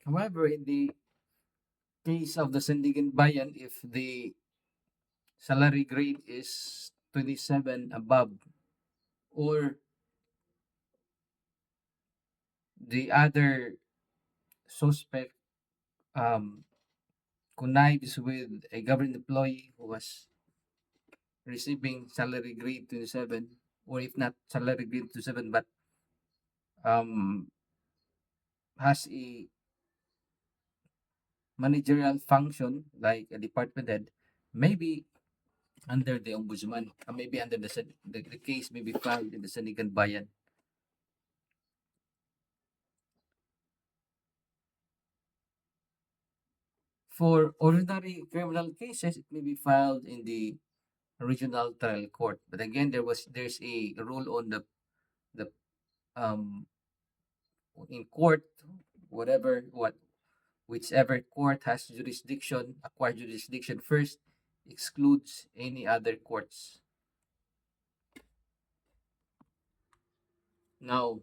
However, in the case of the Sandigan Bayan, if the salary grade is 27 above, or the other suspect um, connives with a government employee who was receiving salary grade 27, or if not salary grade 27, but um, has a managerial function like a department head, maybe under the ombudsman, maybe under the case may be filed in the Sanigan Bayan. For ordinary criminal cases, it may be filed in the regional trial court. But again, there's a rule on the um in court, whichever court has jurisdiction, acquired jurisdiction first, excludes any other courts. Now,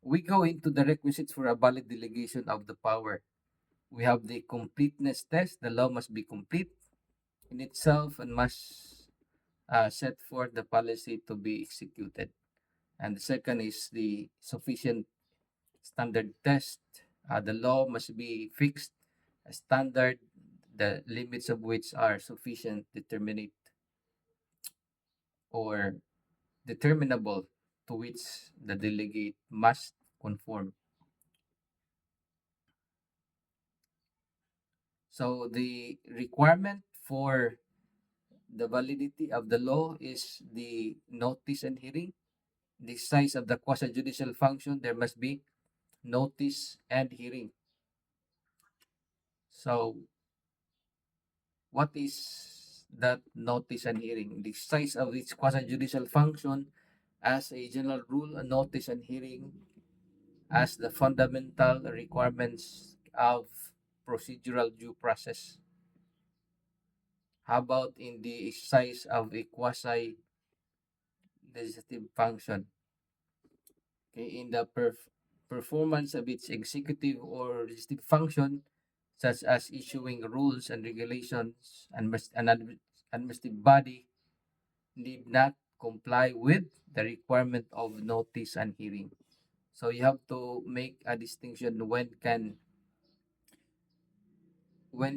we go into the requisites for a valid delegation of the power. We have the completeness test. The law must be complete in itself and must set forth the policy to be executed. And the second is the sufficient standard test. The law must be fixed, a standard, the limits of which are sufficient, determinate, or determinable, to which the delegate must conform. So the requirement for the validity of the law is the notice and hearing. The size of the quasi judicial function, there must be notice and hearing. So, what is that notice and hearing? The size of its quasi judicial function, as a general rule, a notice and hearing as the fundamental requirements of procedural due process. How about in the exercise of a quasi legislative function? Okay, in the performance of its executive or legislative function, such as issuing rules and regulations, and an administrative body need not comply with the requirement of notice and hearing. So you have to make a distinction when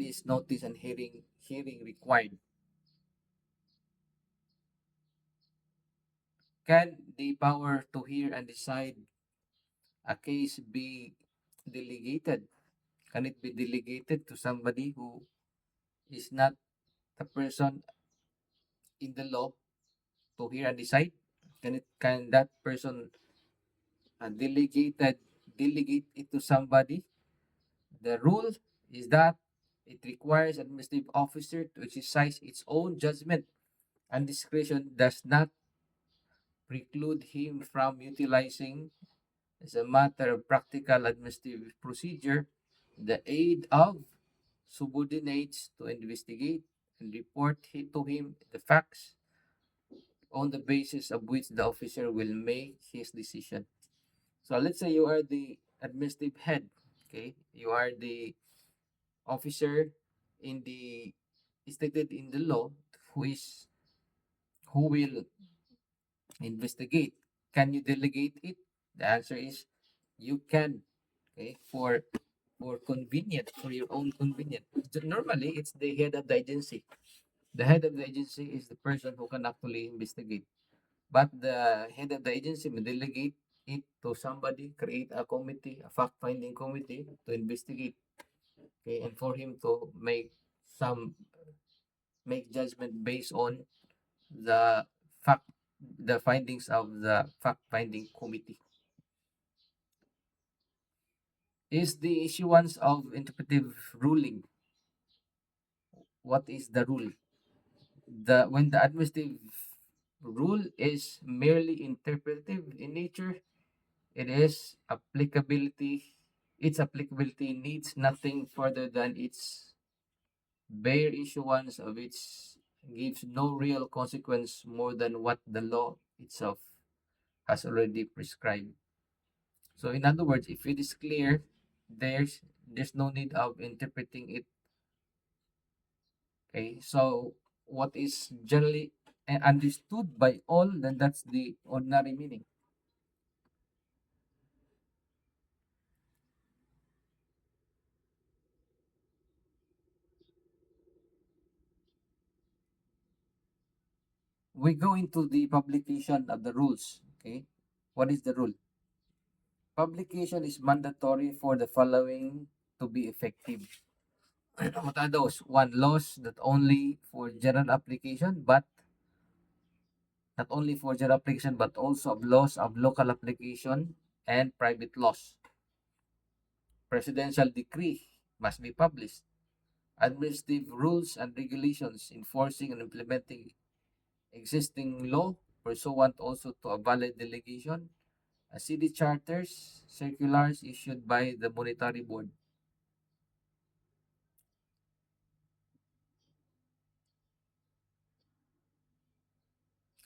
is notice and hearing required. Can the power to hear and decide a case be delegated? Can it be delegated to somebody who is not the person in the law to hear and decide? Can that person delegate it to somebody? The rule is that it requires an administrative officer to exercise its own judgment, and discretion does not preclude him from utilizing, as a matter of practical administrative procedure, the aid of subordinates to investigate and report to him the facts on the basis of which the officer will make his decision. So let's say you are the administrative head, okay? You are the officer in the stated in the law who will investigate. Can you delegate it? The answer is you can, okay, for convenient, for your own convenience. So normally it's the head of the agency. The head of the agency is the person who can actually investigate. But the head of the agency may delegate it to somebody, create a committee, a fact-finding committee to investigate, okay, and for him to some make judgment based on the fact the findings of the fact-finding committee. Is the issuance of interpretive ruling. What is the rule? When the administrative rule is merely interpretive in nature, it is applicability its applicability needs nothing further than its bare issuance of its gives no real consequence more than what the law itself as already prescribed. So in other words, if it is clear, there's no need of interpreting it. Okay, so what is generally understood by all, then that's the ordinary meaning. We go into the publication of the rules. Okay, what is the rule? Publication is mandatory for the following to be effective. What are those? One, laws that only for general application, but not only for general application, but also of laws of local application and private laws. Presidential decree must be published. Administrative rules and regulations enforcing and implementing existing law pursuant also to a valid delegation. City charters, circulars issued by the monetary board.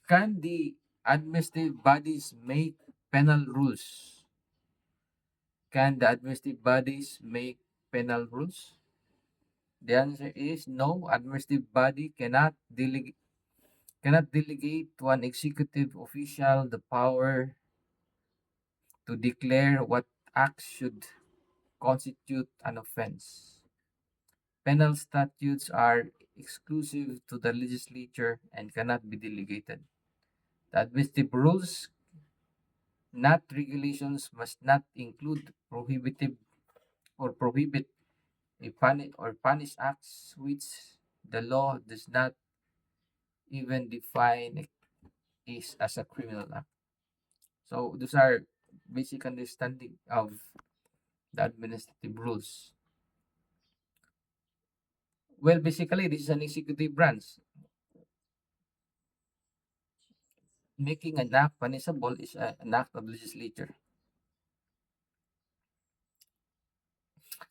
Can the administrative bodies make penal rules? Can the administrative bodies make penal rules? The answer is no. Administrative body cannot delegate to an executive official the power to declare what acts should constitute an offense. Penal statutes are exclusive to the legislature and cannot be delegated. The administrative rules, not regulations, must not include prohibitive or prohibit punish acts which the law does not even define is as a criminal act. So those are basic understanding of the administrative rules. Well, basically, this is an executive branch. Making an act punishable is an act of legislature.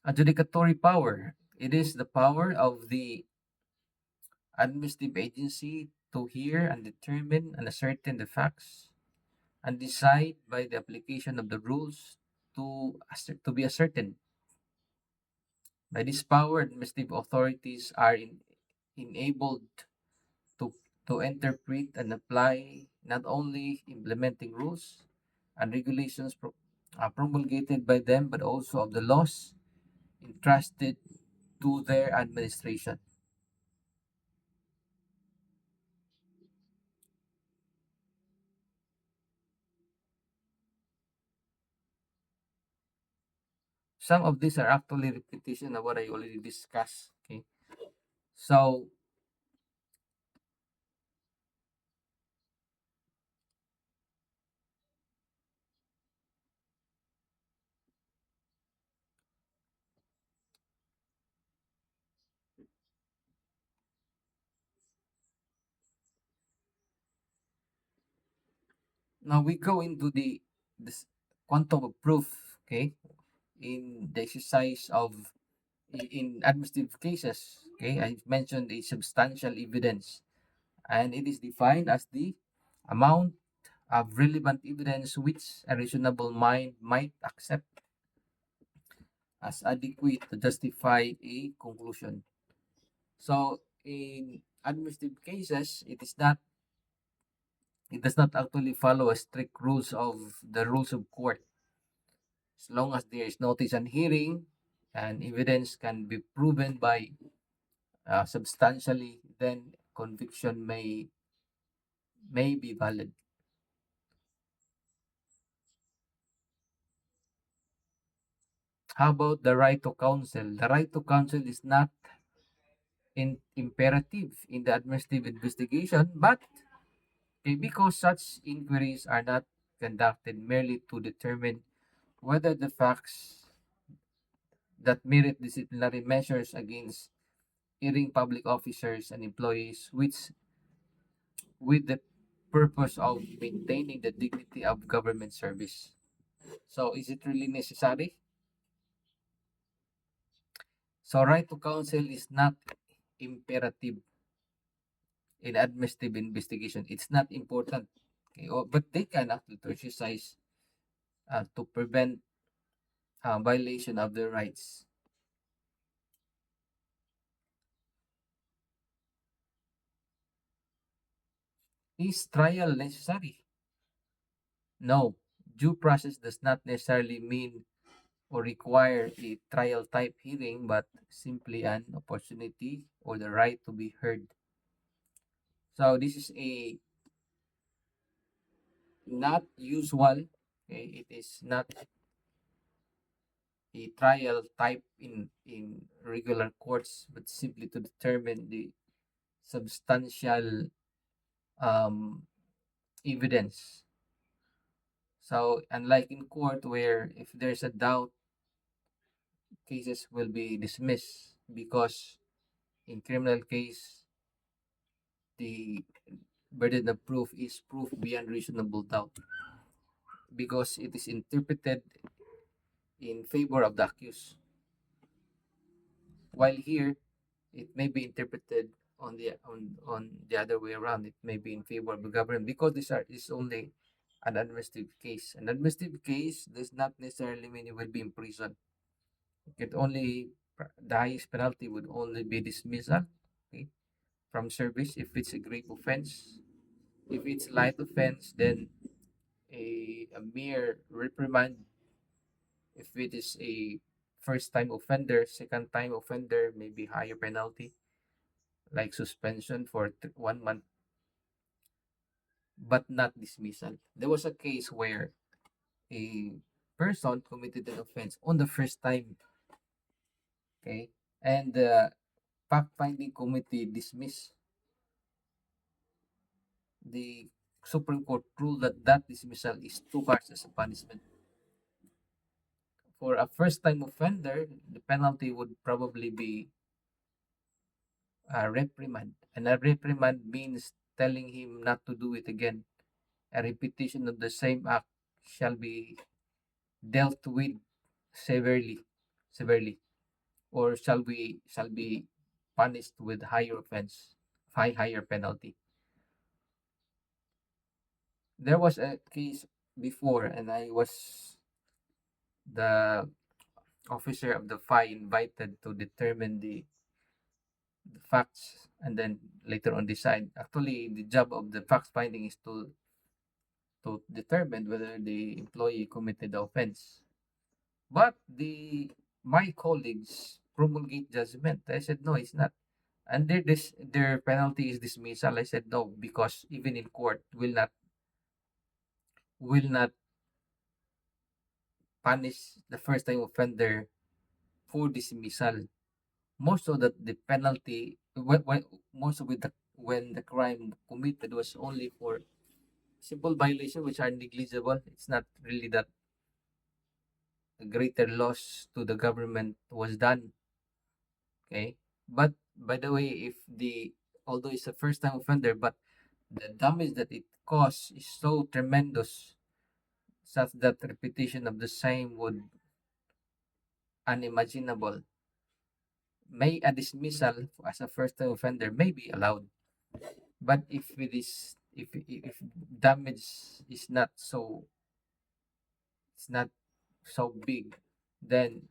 Adjudicatory power. It is the power of the administrative agency to hear and determine and ascertain the facts and decide by the application of the rules to be ascertained. By this power, administrative authorities are enabled to, to interpret and apply not only implementing rules and regulations promulgated by them, but also of the laws entrusted to their administration. Some of these are actually repetition of what I already discussed. Okay, so now we go into this quantum of proof. Okay, in the exercise of in administrative cases. Okay, I mentioned a substantial evidence, and it is defined as the amount of relevant evidence which a reasonable mind might accept as adequate to justify a conclusion. So in administrative cases, it does not actually follow a strict rules of the rules of court. As long as there is notice and hearing and evidence can be proven by substantially, then conviction may be valid. How about the right to counsel? The right to counsel is not imperative in the administrative investigation, but because such inquiries are not conducted merely to determine whether the facts that merit disciplinary measures against hearing public officers and employees, which with the purpose of maintaining the dignity of government service. So, is it really necessary? So, right to counsel is not imperative in administrative investigation. It's not important. Okay, but they can actually to exercise to prevent violation of their rights. Is trial necessary? No. Due process does not necessarily mean or require a trial type hearing, but simply an opportunity or the right to be heard. So this is a not usual. Okay, it is not a trial type in regular courts, but simply to determine the substantial um, evidence. So unlike in court where if there's a doubt, cases will be dismissed because in criminal case the burden of proof is proof beyond reasonable doubt because it is interpreted in favor of the accused. While here, it may be interpreted on the other way around. It may be in favor of the government because this is only an administrative case. An administrative case does not necessarily mean you will be in prison. It only the highest penalty would only be dismissal, okay, from service if it's a grave offense. If it's light offense, then a mere reprimand. If it is a first time offender, second time offender, maybe higher penalty like suspension for 1 month, but not dismissal. There was a case where a person committed an offense on the first time, okay, and the fact finding committee dismissed. The Supreme Court ruled that that dismissal is too harsh as a punishment. For a first time offender, the penalty would probably be a reprimand. And a reprimand means telling him not to do it again. A repetition of the same act shall be dealt with severely, or shall be punished with higher offense, higher penalty. There was a case before, and I was the officer of the FI invited to determine the facts and then later on decide. Actually, the job of the fact finding is to determine whether the employee committed the offense. But my colleagues promulgate judgment. I said no, it's not. And their penalty is dismissal. I said no, because even in court will not punish the first time offender for dismissal. Most of the penalty when most of it when the crime committed was only for simple violation which are negligible. It's not really that a greater loss to the government was done. Okay. But by the way, if the although it's a first time offender, but the damage that it caused is so tremendous such that repetition of the same would unimaginable. May a dismissal as a first time offender may be allowed. But if damage is not so it's not so big, then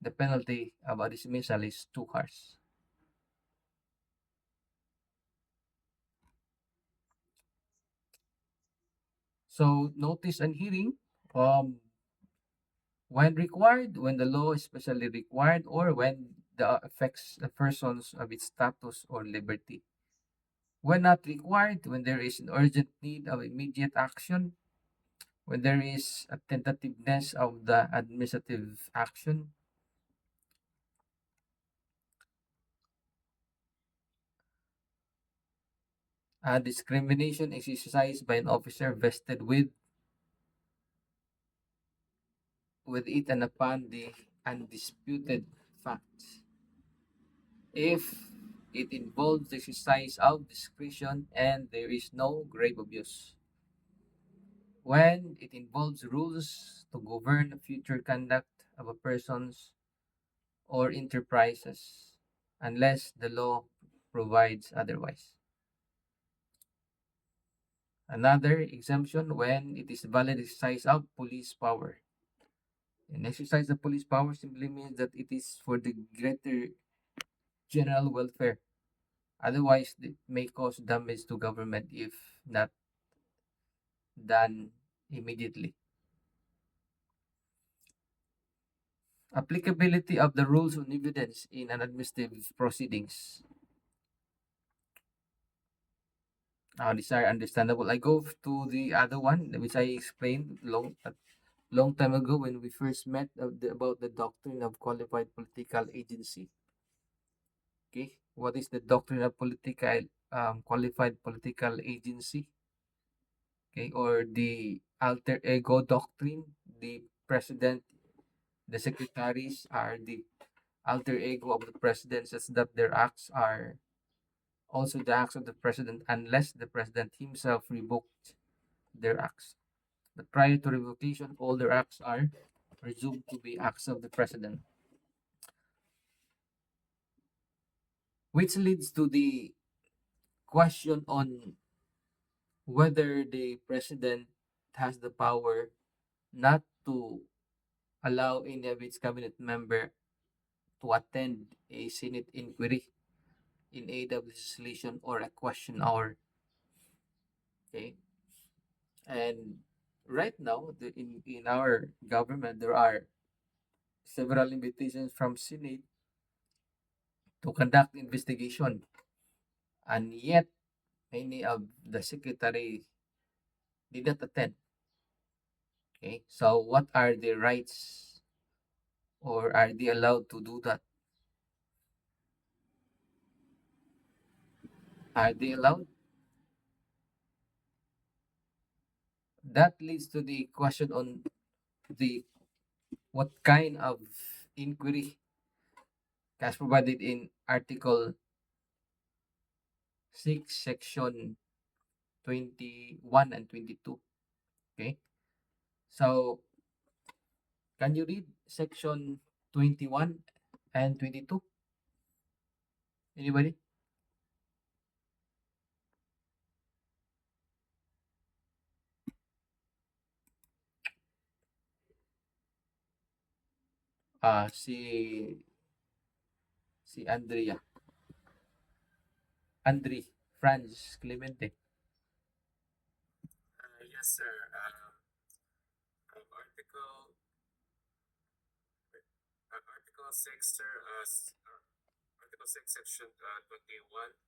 the penalty of a dismissal is too harsh. So notice and hearing, um, when required, when the law is specially required, or when the affects the persons of its status or liberty. When not required, when there is an urgent need of immediate action, when there is a tentativeness of the administrative action, a discrimination exercised by an officer vested with it and upon the undisputed facts. If it involves the exercise of discretion and there is no grave abuse. When it involves rules to govern the future conduct of a person's or enterprises, unless the law provides otherwise. Another exemption when it is valid exercise of police power. An exercise of police power simply means that it is for the greater general welfare. Otherwise, it may cause damage to government if not done immediately. Applicability of the rules on evidence in an administrative proceedings. Now, these are understandable. I go to the other one, which I explained long time ago when we first met about the doctrine of qualified political agency. Okay, what is the doctrine of political qualified political agency? Okay, or the alter ego doctrine. The president, the secretaries are the alter ego of the president, such that their acts are also the acts of the president, unless the president himself revoked their acts. But prior to revocation, all their acts are presumed to be acts of the president, which leads to the question on whether the president has the power not to allow any of its cabinet member to attend a Senate inquiry in aid of legislation or a question hour. Okay, and right now in our government there are several invitations from Senate to conduct investigation, and yet many of the secretary did not attend. Okay, so what are the rights, or are they allowed to do that? Are they allowed? That leads to the question on the what kind of inquiry as provided in Article 6, Section 21 and 22. Okay, so can you read Section 21 and 22? Anybody? Si Andrea, Andre, Franz Clemente. Yes, sir. Article Article 6, sir. Article 6, Section 21.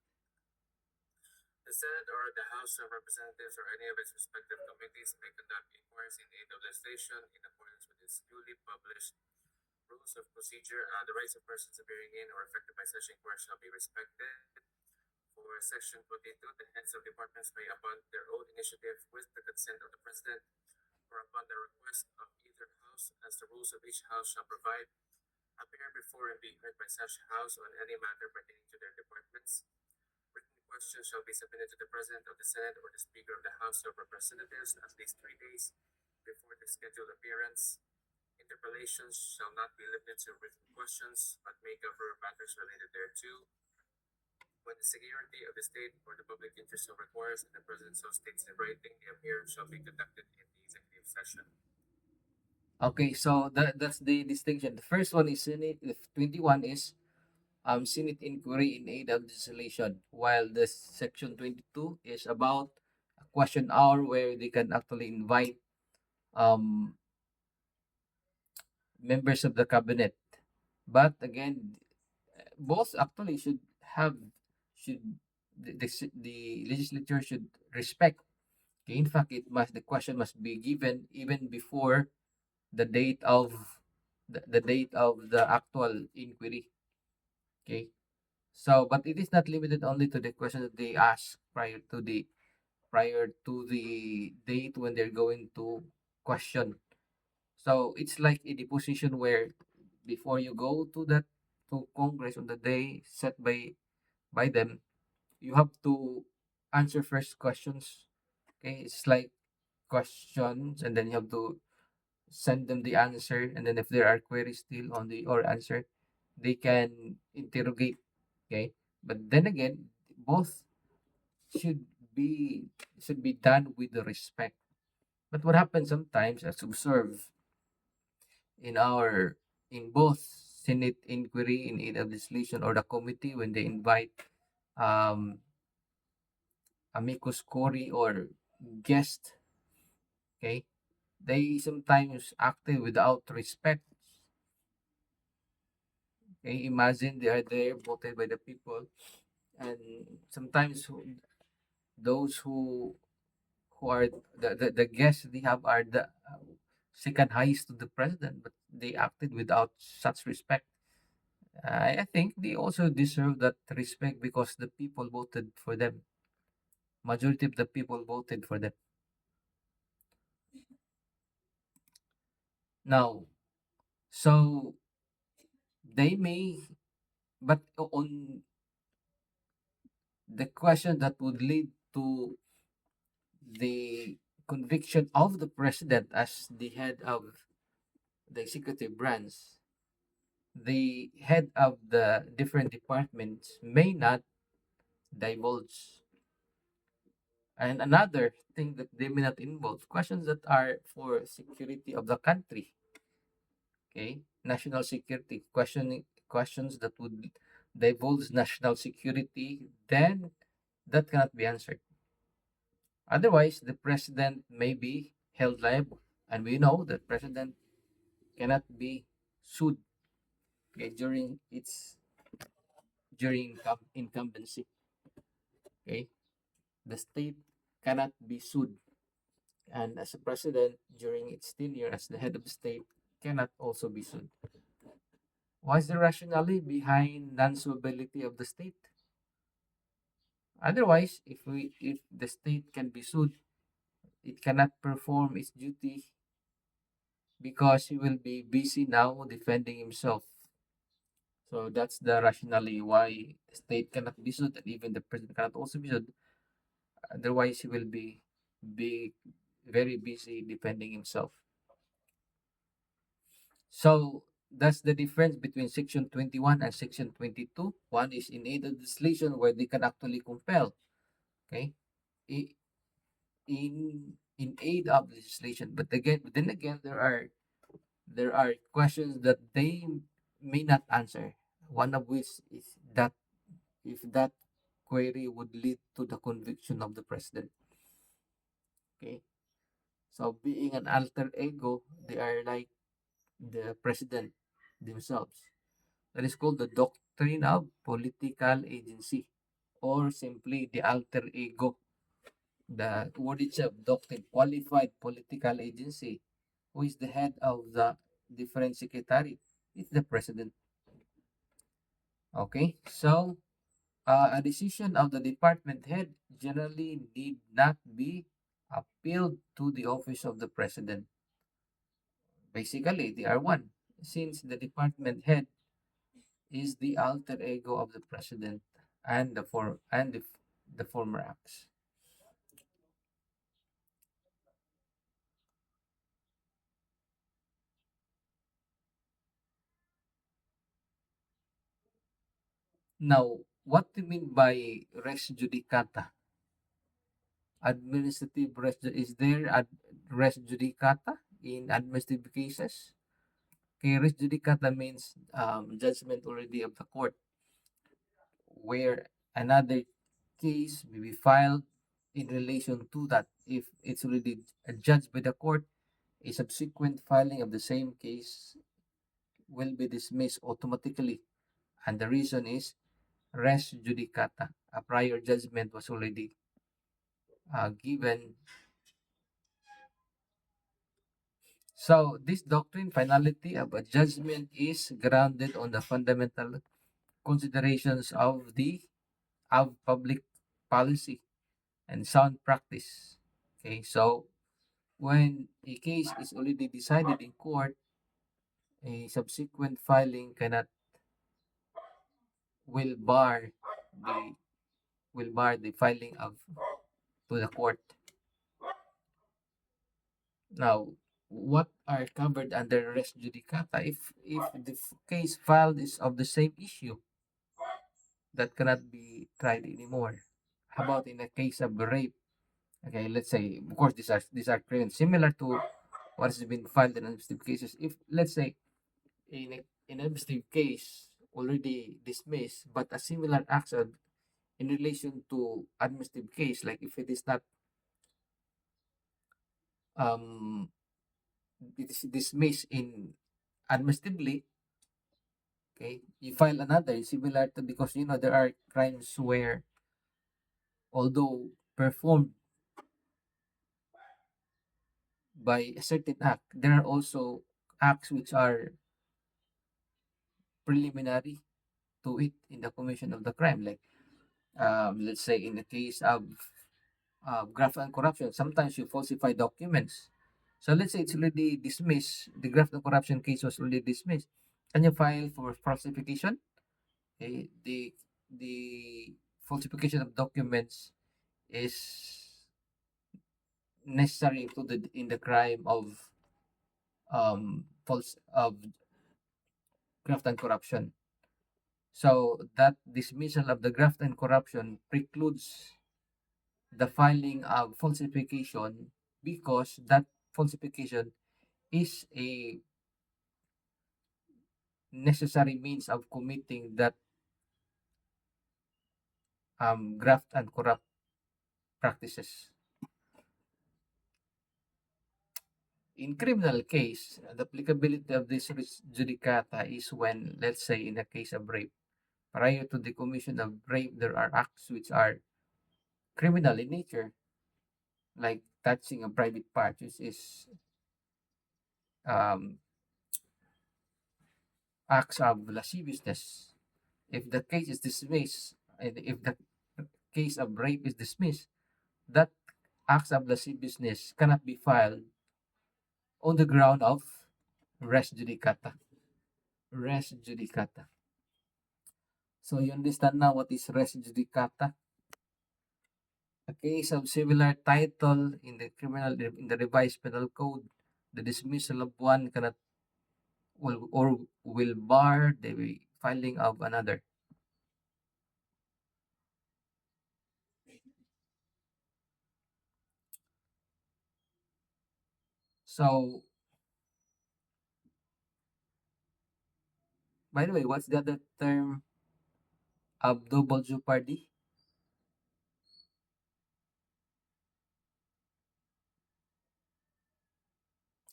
The Senate or the House of Representatives or any of its respective committees may conduct inquiries in aid of legislation in accordance with its duly published rules of procedure. The rights of persons appearing in or affected by such inquiries shall be respected. For Section 22, the heads of departments may, upon their own initiative, with the consent of the President, or upon the request of either House, as the rules of each House shall provide, appear before and be heard by such House on any matter pertaining to their departments. Written questions shall be submitted to the President of the Senate or the Speaker of the House of Representatives at least 3 days before the scheduled appearance. Interpellations shall not be limited to written questions, but may cover matters related thereto. When the security of the state or the public interest so requires and the President so states in writing, the appearance shall be conducted in the executive session. Okay, so that's the distinction. The first one is Senate. The 21 is Senate inquiry in aid of legislation, while the Section 22 is about a question hour where they can actually invite um members of the cabinet. But again, both actually should the legislature should respect. Okay, in fact, the question must be given even before the date of the date of the actual inquiry. Okay, so but it is not limited only to the question that they ask prior to the date when they're going to question. So it's like a deposition where before you go to that to Congress on the day set by them, you have to answer first questions. Okay, it's like questions, and then you have to send them the answer, and then if there are queries still on the or answer, they can interrogate. Okay, but then again, both should should be done with the respect. But what happens sometimes, as observed in our in both Senate inquiry in aid of legislation or the committee when they invite um, amicus curiae or guest, okay, they sometimes acted without respect. Okay, imagine they are there voted by the people, and sometimes those who are the guests they have are the second highest to the president, but they acted without such respect. I think they also deserve that respect because the people voted for them. Majority of the people voted for them. Now, so they may, but on the question that would lead to the conviction of the president as the head of the executive branch, the head of the different departments may not divulge. And another thing that they may not involve questions that are for security of the country, okay, national security questions that would divulge national security, then that cannot be answered. Otherwise, the president may be held liable, and we know that president cannot be sued, okay, during incumbency. Okay, the state cannot be sued, and as a president during its tenure as the head of the state cannot also be sued. What's the rationale behind non-suability of the state? Otherwise, if the state can be sued, it cannot perform its duty because he will be busy now defending himself. So that's the rationale why the state cannot be sued and even the president cannot also be sued. Otherwise, he will be very busy defending himself. So that's the difference between Section 21 and Section 22. One is in aid of legislation where they can actually compel. Okay, I- in aid of legislation, but then again, there are questions that they may not answer. One of which is that if that query would lead to the conviction of the president. Okay, so being an alter ego, they are like the president themselves. That is called the doctrine of political agency, or simply the alter ego. The word itself, doctrine, qualified political agency. Who is the head of the different secretary? It's the president. Okay, so a decision of the department head generally need not be appealed to the office of the president. Basically, they are one, since the department head is the alter ego of the president and the former acts. Now, what do you mean by res judicata? Administrative is there res judicata in administrative cases? Okay, res judicata means judgment already of the court, where another case may be filed in relation to that. If it's already judged by the court, a subsequent filing of the same case will be dismissed automatically. And the reason is res judicata. A prior judgment was already given. So, this doctrine, finality of a judgment, is grounded on the fundamental considerations of public policy and sound practice. Okay, so when a case is already decided in court, a subsequent filing cannot will bar the the filing of to the court. Now, what are covered under res judicata? If the case filed is of the same issue, that cannot be tried anymore. How about in a case of rape? Okay, let's say, of course, these are crimes similar to what has been filed in administrative cases. If let's say in an administrative case already dismissed, but a similar action in relation to administrative case, like if it is not um it is dismissed in administratively, okay, you file another similar to, because there are crimes where although performed by a certain act, there are also acts which are preliminary to it in the commission of the crime. Like let's say in the case of graft and corruption, sometimes you falsify documents. So let's say it's already dismissed. The graft and corruption case was already dismissed. Can you file for falsification? Okay, the falsification of documents is necessary included in the crime of false of graft and corruption. So that dismissal of the graft and corruption precludes the filing of falsification, because that falsification is a necessary means of committing that graft and corrupt practices. In criminal case, the applicability of this res judicata is when, let's say, in a case of rape, prior to the commission of rape, there are acts which are criminal in nature, like touching a private part, which is um, acts of lasciviousness. If the case is dismissed, and if the case of rape is dismissed, that acts of lasciviousness cannot be filed on the ground of res judicata. Res judicata. So you understand now what is res judicata? A case of similar title in the revised penal code, the dismissal of one cannot will bar the filing of another. So, by the way, what's the other term of double jeopardy?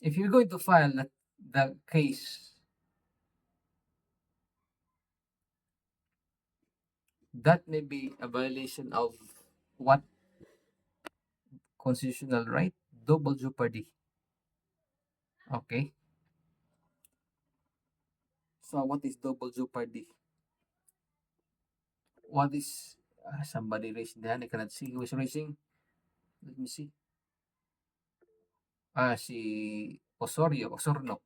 If you're going to file the case, that may be a violation of what constitutional right? Double jeopardy. Okay. So what is double jeopardy? What is somebody raised the hand? I cannot see who is raising. Let me see. Si Osorio, Osorno.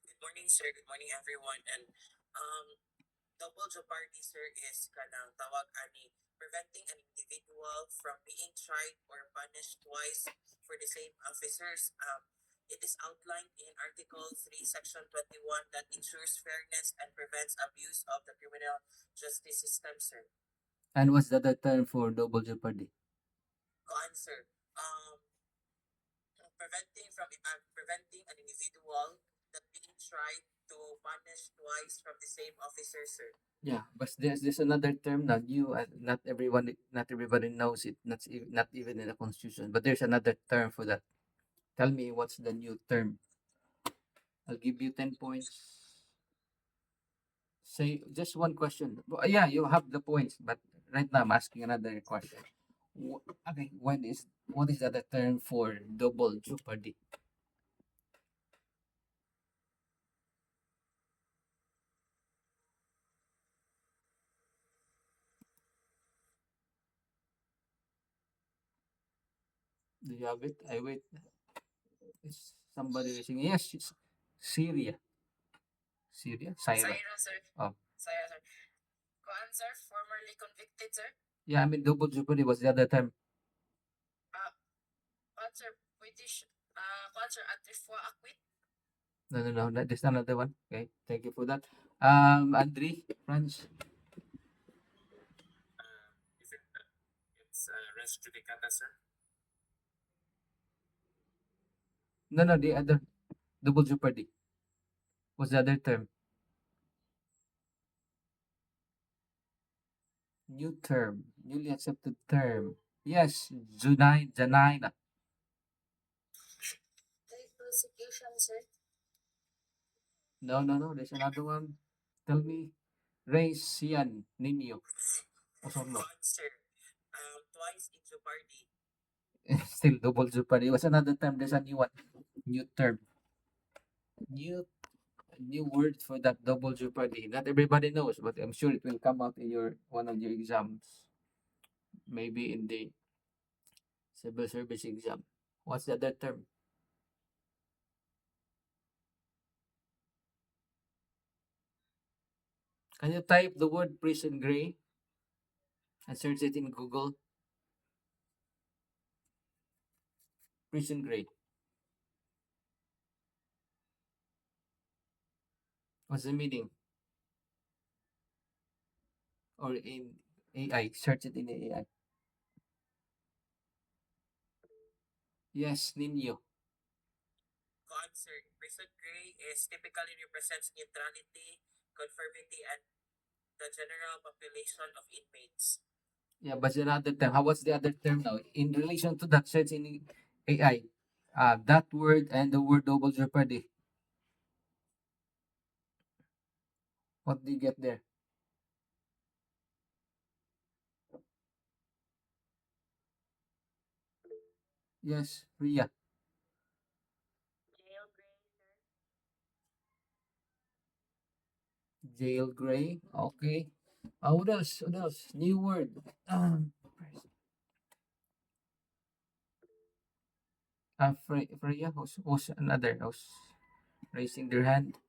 Good morning, sir. Good morning, everyone. And double jeopardy, sir, is kanang tawag ani preventing an individual from being tried or punished twice for the same officers. It is outlined in Article 3, Section 21 that ensures fairness and prevents abuse of the criminal justice system, sir. And what's the other term for double jeopardy? Go answer. Preventing an individual that being tried to punish twice from the same officer, sir. Yeah, but there's another term that you not everybody knows it. Not even in the constitution. But there's another term for that. Tell me what's the new term. I'll give you 10 points. Say just one question. Yeah, you have the points, but right now I'm asking another question. Okay, what is the other term for double jeopardy? Do you have it? I wait. Is somebody raising? Yes, it's Syria. Syria? Syria. Syra, sir. Oh, Syra, sir. Go answer. Formerly convicted, sir. yeah. I mean, double jeopardy was the other term. Uh, answer British. Answer at fois acquit. No, no, no. There's another one. Okay, thank you for that. Andre, France. res judicata, sir. No, no, the other double jeopardy. What's the other term? New term, newly accepted term. Yes, Junaina. Right prosecution, sir. No, no, no. There's another one. Tell me. Race yan ninyo. Osorno. Sir. Twice in Jeopardy. Still double jeopardy. What's another term? There's a new one. New term. New new word for that double jeopardy. Not everybody knows, but I'm sure it will come out in your one of your exams. Maybe in the civil service exam. What's the other term? Can you type the word prison gray and search it in Google? Prison gray. What's the meaning? Or in AI? Search it in AI. Yes, Ninyo. Concert. Prison gray is typically represents neutrality, conformity, and the general population of inmates. Yeah, but the other term. How what's the other term now? In relation to that search in AI. That word and the word double jeopardy. What do you get there? Yes, Ria. Jail gray, sir. Jail gray. Okay. What else? What else? New word. Freya. Who's another? Who's raising their hand?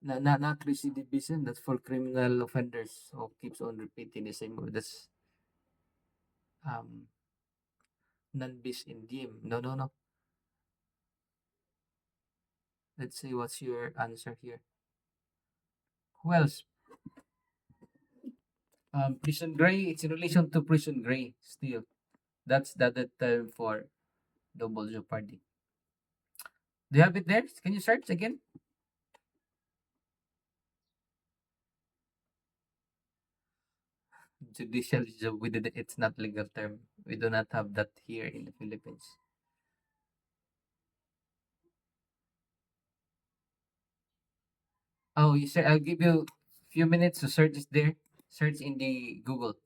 Not recidivism. That's for criminal offenders who keeps on repeating the same word. That's um non bis in diem. No, no, no. Let's see what's your answer here. Who else? Prison gray. It's in relation to prison gray. Still, that's the term for double jeopardy. Do you have it there? Can you search again? Judicial job. We did it. It's not legal term. We do not have that here in the Philippines. Oh, you said I'll give you few minutes to search it there. Search in the Google.